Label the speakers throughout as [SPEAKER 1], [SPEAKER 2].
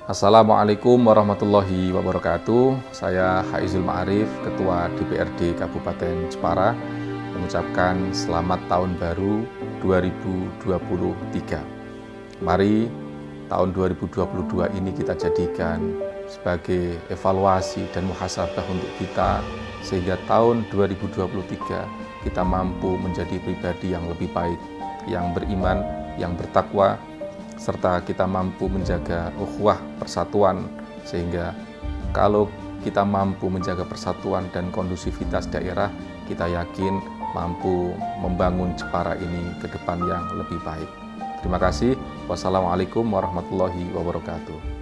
[SPEAKER 1] Assalamualaikum warahmatullahi wabarakatuh. Saya Haizul Ma'arif, Ketua DPRD Kabupaten Jepara, mengucapkan selamat tahun baru 2023. Mari tahun 2022 ini kita jadikan sebagai evaluasi dan muhasabah untuk kita, sehingga tahun 2023 kita mampu menjadi pribadi yang lebih baik, yang beriman, yang bertakwa, serta kita mampu menjaga ukhuwah persatuan, sehingga kalau kita mampu menjaga persatuan dan kondusivitas daerah, kita yakin mampu membangun Jepara ini ke depan yang lebih baik. Terima kasih. Wassalamualaikum warahmatullahi wabarakatuh.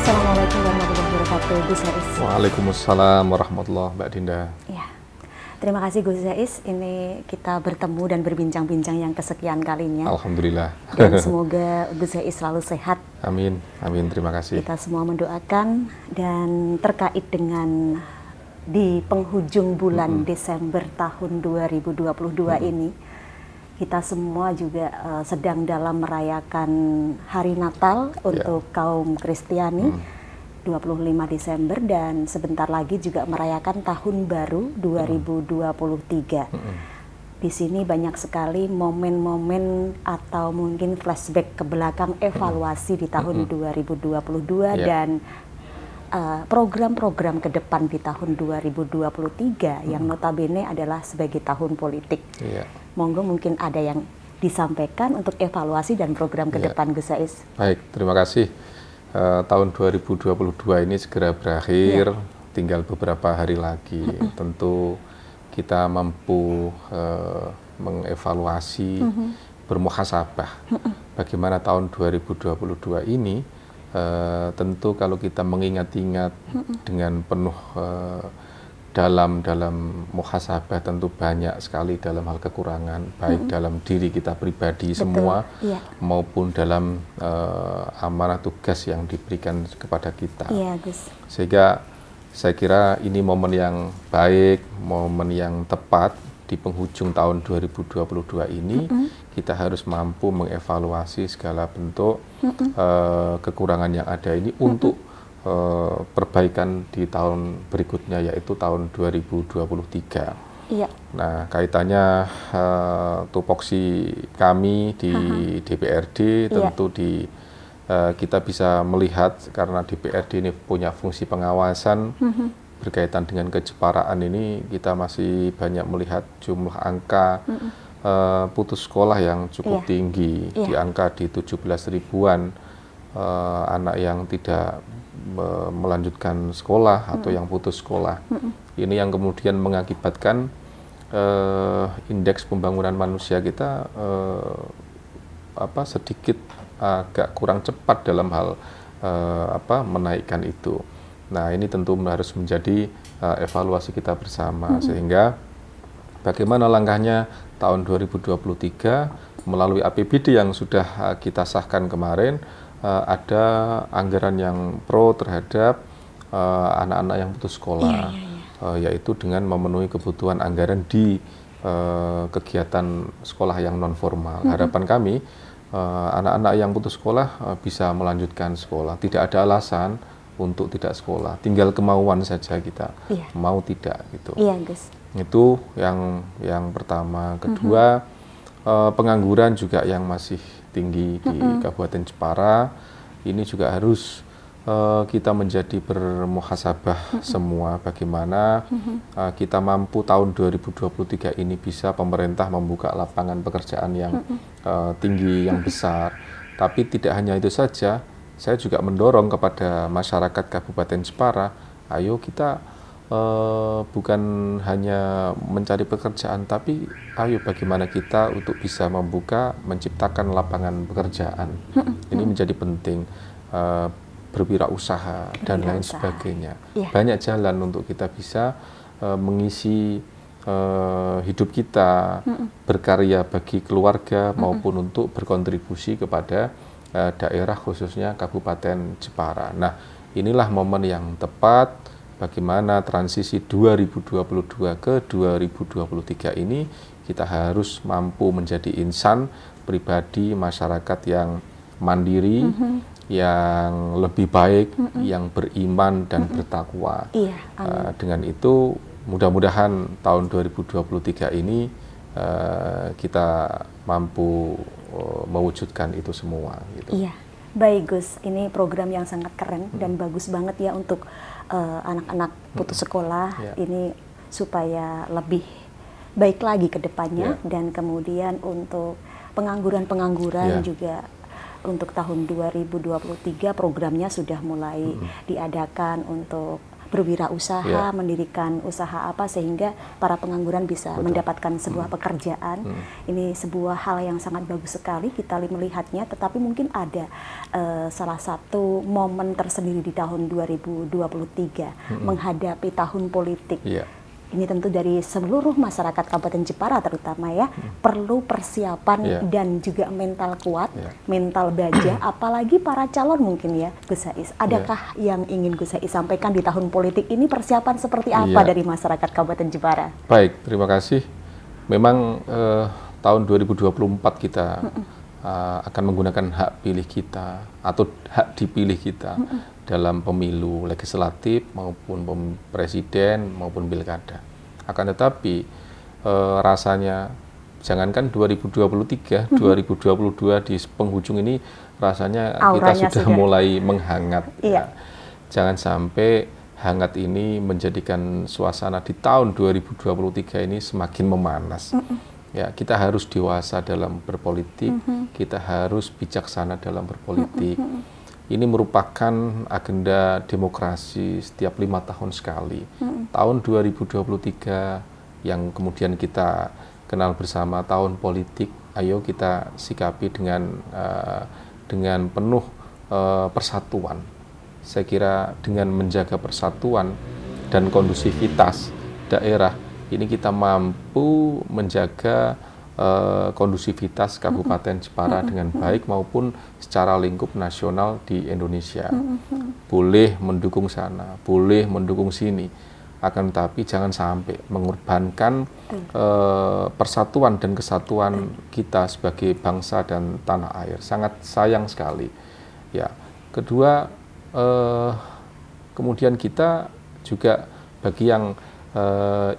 [SPEAKER 2] Assalamualaikum warahmatullahi wabarakatuh, Gus Zais.
[SPEAKER 1] Waalaikumsalam warahmatullahi Mbak Dinda.
[SPEAKER 2] Ya, terima kasih Gus Zais. Ini kita bertemu dan berbincang-bincang yang kesekian kalinya.
[SPEAKER 1] Alhamdulillah.
[SPEAKER 2] Dan semoga Gus Zais selalu sehat.
[SPEAKER 1] Amin, amin. Terima kasih.
[SPEAKER 2] Kita semua mendoakan, dan terkait dengan di penghujung bulan Desember tahun 2022 ini, kita semua juga sedang dalam merayakan Hari Natal untuk kaum Kristiani 25 Desember, dan sebentar lagi juga merayakan Tahun Baru 2023. Di sini banyak sekali momen-momen atau mungkin flashback ke belakang, evaluasi di tahun 2022 dan program-program ke depan di tahun 2023 yang notabene adalah sebagai tahun politik. Monggo mungkin ada yang disampaikan untuk evaluasi dan program ke depan, Gus Zais.
[SPEAKER 1] Baik, terima kasih. Tahun 2022 ini segera berakhir, tinggal beberapa hari lagi. Tentu kita mampu mengevaluasi, bermuhasabah bagaimana tahun 2022 ini. Tentu kalau kita mengingat-ingat dengan penuh dalam muhasabah, tentu banyak sekali dalam hal kekurangan, baik dalam diri kita pribadi semua, maupun dalam amanah tugas yang diberikan kepada kita. Sehingga saya kira ini momen yang baik, momen yang tepat di penghujung tahun 2022 ini. Kita harus mampu mengevaluasi segala bentuk kekurangan yang ada ini untuk perbaikan di tahun berikutnya, yaitu tahun 2023. Nah, kaitannya tupoksi kami di DPRD tentu kita bisa melihat, karena DPRD ini punya fungsi pengawasan berkaitan dengan kejeparaan ini, kita masih banyak melihat jumlah angka putus sekolah yang cukup tinggi, di angka di 17 ribuan anak yang tidak melanjutkan sekolah atau yang putus sekolah. Ini yang kemudian mengakibatkan indeks pembangunan manusia kita sedikit agak kurang cepat dalam hal menaikkan itu. Nah, ini tentu harus menjadi evaluasi kita bersama, sehingga bagaimana langkahnya tahun 2023 melalui APBD yang sudah kita sahkan kemarin. Ada anggaran yang pro terhadap anak-anak yang putus sekolah, yaitu dengan memenuhi kebutuhan anggaran di kegiatan sekolah yang non formal. Harapan kami anak-anak yang putus sekolah bisa melanjutkan sekolah, tidak ada alasan untuk tidak sekolah, tinggal kemauan saja kita mau tidak gitu. Itu yang pertama. Kedua, pengangguran juga yang masih tinggi di Kabupaten Jepara. Ini juga harus kita menjadi bermuhasabah semua, bagaimana kita mampu tahun 2023 ini bisa pemerintah membuka lapangan pekerjaan yang tinggi, yang besar. Tapi tidak hanya itu saja, saya juga mendorong kepada masyarakat Kabupaten Jepara, ayo kita bukan hanya mencari pekerjaan, tapi ayo bagaimana kita untuk bisa menciptakan lapangan pekerjaan. Ini menjadi penting, berwirausaha dan lain sebagainya. Banyak jalan untuk kita bisa mengisi hidup kita, berkarya bagi keluarga maupun untuk berkontribusi kepada daerah khususnya Kabupaten Jepara. Nah, inilah momen yang tepat bagaimana transisi 2022 ke 2023 ini kita harus mampu menjadi insan pribadi masyarakat yang mandiri, yang lebih baik, yang beriman dan bertakwa. Dengan itu mudah-mudahan tahun 2023 ini kita mampu mewujudkan itu semua. Gitu.
[SPEAKER 2] Iya, baik Gus. Ini program yang sangat keren dan bagus banget ya untuk anak-anak putus sekolah ini supaya lebih baik lagi ke depannya dan kemudian untuk pengangguran-pengangguran juga untuk tahun 2023 programnya sudah mulai diadakan untuk berwirausaha, mendirikan usaha apa sehingga para pengangguran bisa mendapatkan sebuah pekerjaan. Ini sebuah hal yang sangat bagus sekali kita melihatnya, tetapi mungkin ada salah satu momen tersendiri di tahun 2023 menghadapi tahun politik. Ini tentu dari seluruh masyarakat Kabupaten Jepara terutama ya, perlu persiapan dan juga mental kuat, mental baja, apalagi para calon mungkin ya, Gus Saiz. Adakah yang ingin Gus Saiz sampaikan di tahun politik ini, persiapan seperti apa dari masyarakat Kabupaten Jepara?
[SPEAKER 1] Baik, terima kasih. Memang tahun 2024 kita akan menggunakan hak pilih kita atau hak dipilih kita dalam pemilu legislatif maupun presiden maupun pilkada. Akan tetapi rasanya jangankan 2023, 2022 di penghujung ini rasanya
[SPEAKER 2] auranya
[SPEAKER 1] kita sudah mulai menghangat. Jangan sampai hangat ini menjadikan suasana di tahun 2023 ini semakin memanas. Ya, kita harus dewasa dalam berpolitik, kita harus bijaksana dalam berpolitik. Ini merupakan agenda demokrasi setiap 5 tahun sekali. Tahun 2023 yang kemudian kita kenal bersama tahun politik, ayo kita sikapi dengan penuh persatuan. Saya kira dengan menjaga persatuan dan kondusivitas daerah, ini kita mampu menjaga kondusivitas Kabupaten Jepara dengan baik maupun secara lingkup nasional di Indonesia. Boleh mendukung sana, boleh mendukung sini, akan tetapi jangan sampai mengorbankan persatuan dan kesatuan kita sebagai bangsa dan tanah air. Sangat sayang sekali. Ya, kedua, kemudian kita juga bagi yang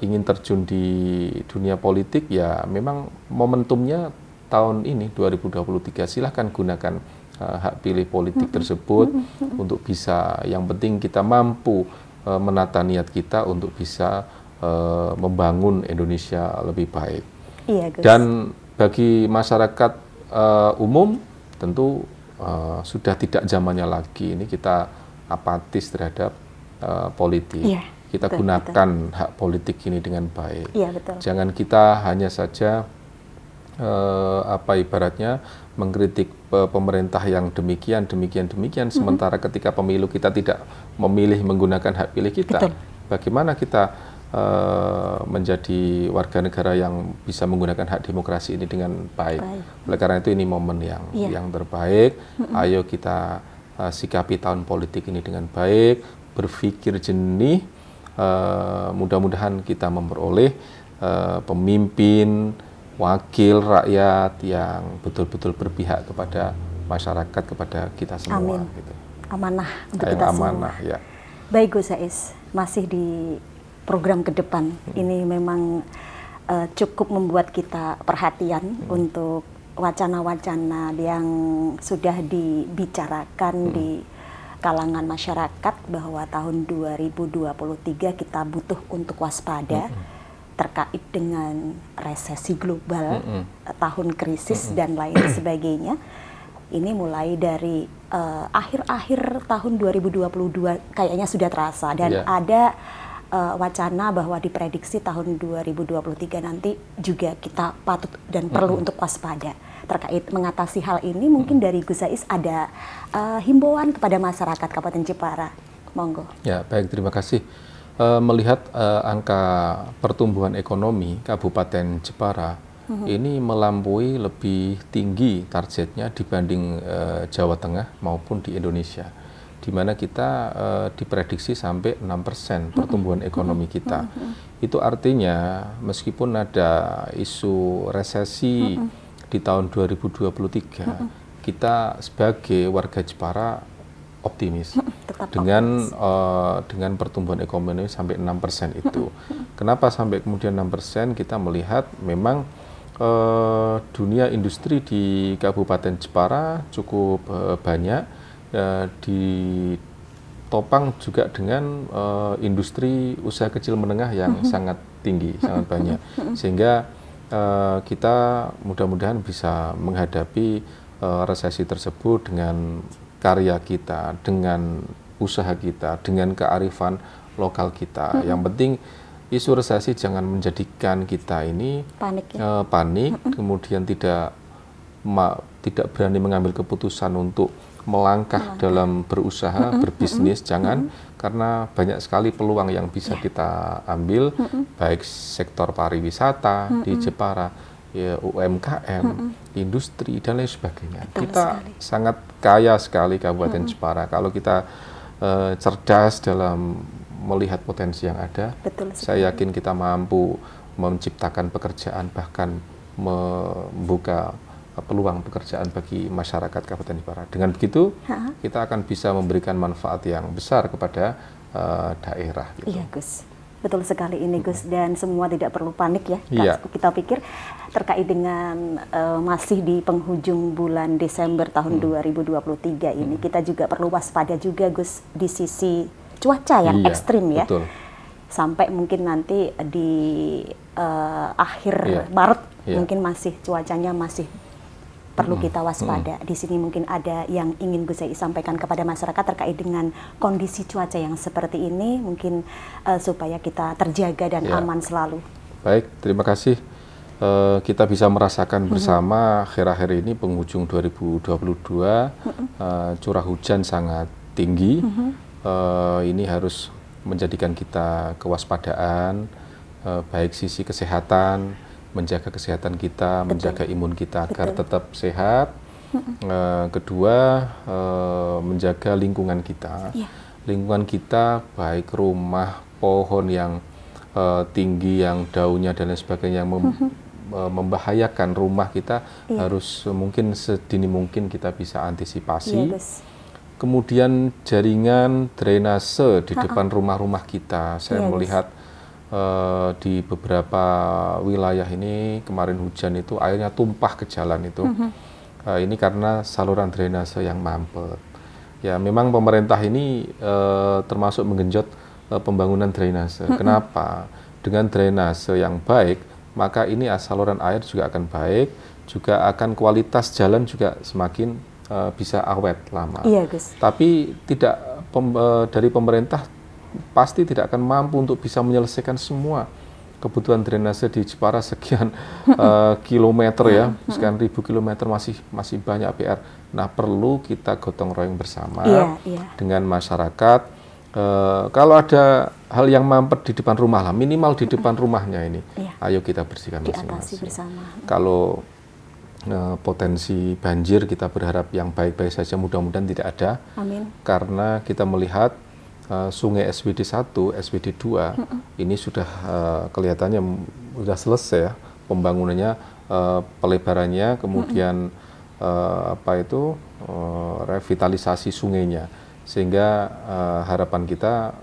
[SPEAKER 1] ingin terjun di dunia politik, ya memang momentumnya tahun ini 2023 silahkan gunakan hak pilih politik tersebut untuk bisa, yang penting kita mampu menata niat kita untuk bisa membangun Indonesia lebih baik. Dan bagi masyarakat umum tentu sudah tidak zamannya lagi ini kita apatis terhadap politik. Kita gunakan hak politik ini dengan baik. Jangan kita hanya saja ibaratnya mengkritik pemerintah yang demikian, sementara ketika pemilu kita tidak memilih menggunakan hak pilih kita. Bagaimana kita menjadi warga negara yang bisa menggunakan hak demokrasi ini dengan baik. Oleh karena itu ini momen yang terbaik. Ayo kita sikapi tahun politik ini dengan baik, berpikir jernih. Mudah-mudahan kita memperoleh pemimpin, wakil rakyat yang betul-betul berpihak kepada masyarakat, kepada kita semua. Gitu.
[SPEAKER 2] Amanah untuk kita semua.
[SPEAKER 1] Ya.
[SPEAKER 2] Baik Gus Saiz, masih di program ke depan ini memang cukup membuat kita perhatian untuk wacana-wacana yang sudah dibicarakan di kalangan masyarakat bahwa tahun 2023 kita butuh untuk waspada terkait dengan resesi global, tahun krisis dan lain sebagainya. Ini mulai dari akhir-akhir tahun 2022 kayaknya sudah terasa dan ada wacana bahwa diprediksi tahun 2023 nanti juga kita patut dan perlu untuk waspada terkait mengatasi hal ini. Mungkin dari Gus Zais ada himbauan kepada masyarakat Kabupaten Jepara. Monggo.
[SPEAKER 1] Ya, baik, terima kasih. Melihat angka pertumbuhan ekonomi Kabupaten Jepara ini melampaui lebih tinggi targetnya dibanding Jawa Tengah maupun di Indonesia, di mana kita diprediksi sampai 6% pertumbuhan ekonomi kita. Itu artinya meskipun ada isu resesi di tahun 2023, kita sebagai warga Jepara optimis dengan pertumbuhan ekonomi sampai 6% itu. Kenapa sampai kemudian 6%? Kita melihat memang dunia industri di Kabupaten Jepara cukup banyak, ditopang juga dengan industri usaha kecil menengah yang sangat tinggi, sangat banyak, sehingga kita mudah-mudahan bisa menghadapi resesi tersebut dengan karya kita, dengan usaha kita, dengan kearifan lokal kita. Yang penting isu resesi jangan menjadikan kita ini panik, kemudian tidak berani mengambil keputusan untuk melangkah dalam berusaha, berbisnis, jangan, karena banyak sekali peluang yang bisa kita ambil, baik sektor pariwisata di Jepara, ya, UMKM, industri, dan lain sebagainya. Kita sangat kaya sekali Kabupaten Jepara. Kalau kita cerdas dalam melihat potensi yang ada, saya yakin kita mampu menciptakan pekerjaan, bahkan membuka peluang pekerjaan bagi masyarakat Kabupaten Jepara. Dengan begitu, kita akan bisa memberikan manfaat yang besar kepada daerah. Gitu.
[SPEAKER 2] Iya, Gus. Betul sekali ini, Gus. Dan semua tidak perlu panik ya.
[SPEAKER 1] Iya.
[SPEAKER 2] Kita pikir terkait dengan masih di penghujung bulan Desember tahun 2023 ini, kita juga perlu waspada juga, Gus, di sisi cuaca yang ekstrim ya.
[SPEAKER 1] Betul.
[SPEAKER 2] Sampai mungkin nanti di akhir Maret mungkin masih cuacanya masih perlu kita waspada. Di sini mungkin ada yang ingin Gus Zais sampaikan kepada masyarakat terkait dengan kondisi cuaca yang seperti ini, mungkin supaya kita terjaga dan aman selalu.
[SPEAKER 1] Baik, terima kasih. Kita bisa merasakan bersama akhir-akhir ini penghujung 2022, curah hujan sangat tinggi. Ini harus menjadikan kita kewaspadaan, baik sisi kesehatan, menjaga kesehatan kita, menjaga imun kita agar tetap sehat. Kedua, menjaga lingkungan kita. Lingkungan kita, baik rumah, pohon yang tinggi, yang daunnya dan lain sebagainya, yang membahayakan rumah kita, harus mungkin sedini mungkin kita bisa antisipasi. Kemudian jaringan drainase di depan rumah-rumah kita, saya melihat di beberapa wilayah ini kemarin hujan itu airnya tumpah ke jalan itu. Ini karena saluran drainase yang mampet. Ya, memang pemerintah ini termasuk menggenjot pembangunan drainase. Kenapa? Dengan drainase yang baik, maka ini saluran air juga akan baik, juga akan kualitas jalan juga semakin bisa awet lama.
[SPEAKER 2] Iya, Gus.
[SPEAKER 1] Tapi tidak dari pemerintah pasti tidak akan mampu untuk bisa menyelesaikan semua kebutuhan drainase di Jepara sekian kilometer ya, sekian ribu kilometer, masih banyak PR. Nah, perlu kita gotong royong bersama dengan masyarakat. Kalau ada hal yang mampet di depan rumah lah, minimal di depan rumahnya ini, ayo kita bersihkan masing-masing. Kalau potensi banjir kita berharap yang baik-baik saja, mudah-mudahan tidak ada.
[SPEAKER 2] Amin. Karena
[SPEAKER 1] kita melihat sungai SWT 1, SWT 2 ini sudah kelihatannya sudah selesai ya, pembangunannya, pelebarannya, kemudian revitalisasi sungainya, sehingga harapan kita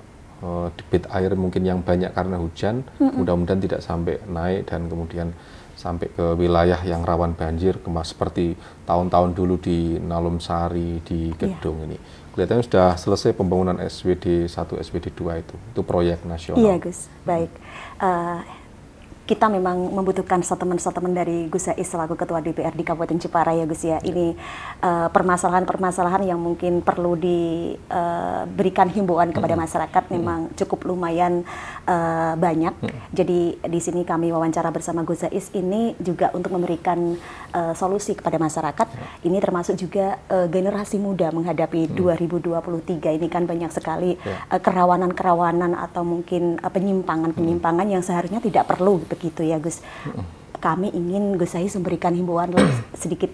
[SPEAKER 1] debit air mungkin yang banyak karena hujan, mudah-mudahan tidak sampai naik dan kemudian sampai ke wilayah yang rawan banjir, seperti tahun-tahun dulu di Nalum Sari, di Gedung ini. Kelihatannya sudah selesai pembangunan SWT 1, SWT 2 itu proyek nasional.
[SPEAKER 2] Iya, Gus. Baik. kita memang membutuhkan statement-statement dari Gus Zais selaku Ketua DPR di Kabupaten Jepara ya Gus ya. Ini permasalahan-permasalahan yang mungkin perlu diberikan himbauan kepada masyarakat memang cukup lumayan banyak. Jadi di sini kami wawancara bersama Gus Zais ini juga untuk memberikan solusi kepada masyarakat. Ini termasuk juga generasi muda menghadapi 2023 ini kan banyak sekali kerawanan-kerawanan atau mungkin penyimpangan-penyimpangan yang seharusnya tidak perlu begitu ya Gus. Kami ingin Gus Zais memberikan himbauan sedikit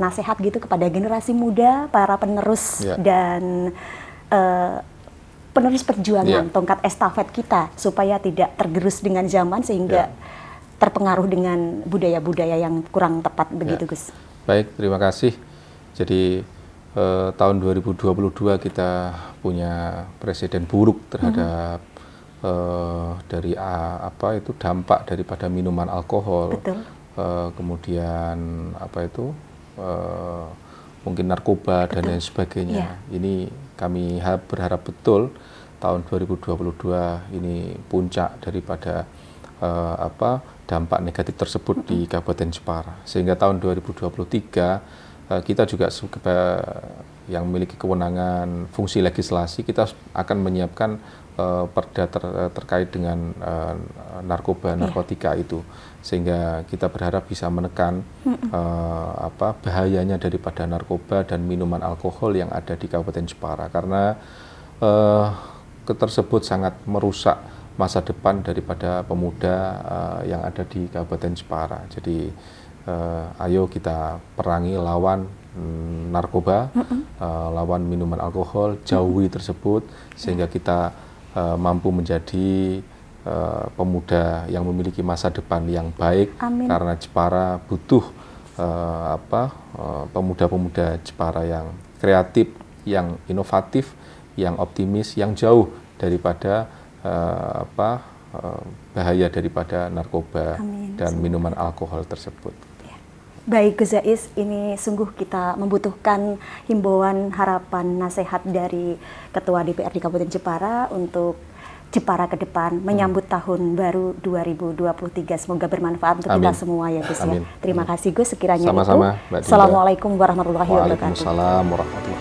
[SPEAKER 2] nasihat gitu kepada generasi muda, para penerus dan penerus perjuangan tongkat estafet kita supaya tidak tergerus dengan zaman sehingga terpengaruh dengan budaya-budaya yang kurang tepat begitu Gus.
[SPEAKER 1] Baik, terima kasih. Jadi tahun 2022 kita punya presiden buruk terhadap dari dampak daripada minuman alkohol, kemudian mungkin narkoba dan lain sebagainya. Ini kami berharap betul tahun 2022 ini puncak daripada dampak negatif tersebut di Kabupaten Jepara. Sehingga tahun 2023 kita juga yang memiliki kewenangan fungsi legislasi, kita akan menyiapkan perda terkait dengan narkotika itu, sehingga kita berharap bisa menekan bahayanya daripada narkoba dan minuman alkohol yang ada di Kabupaten Jepara, karena tersebut sangat merusak masa depan daripada pemuda yang ada di Kabupaten Jepara. Jadi ayo kita perangi lawan narkoba, lawan minuman alkohol, jauhi tersebut sehingga kita mampu menjadi pemuda yang memiliki masa depan yang baik. Amin. Karena Jepara butuh pemuda-pemuda Jepara yang kreatif, yang inovatif, yang optimis, yang jauh daripada bahaya daripada narkoba dan minuman alkohol tersebut.
[SPEAKER 2] Baik Gus Zais, ini sungguh kita membutuhkan himbauan, harapan, nasihat dari Ketua DPR di Kabupaten Jepara untuk Jepara ke depan menyambut tahun baru 2023. Semoga bermanfaat untuk kita semua ya Gus ya. Terima kasih Gus sekiranya.
[SPEAKER 1] Sama-sama.
[SPEAKER 2] Assalamualaikum warahmatullahi wabarakatuh.
[SPEAKER 1] Waalaikumsalam warahmatullahi wabarakatuh.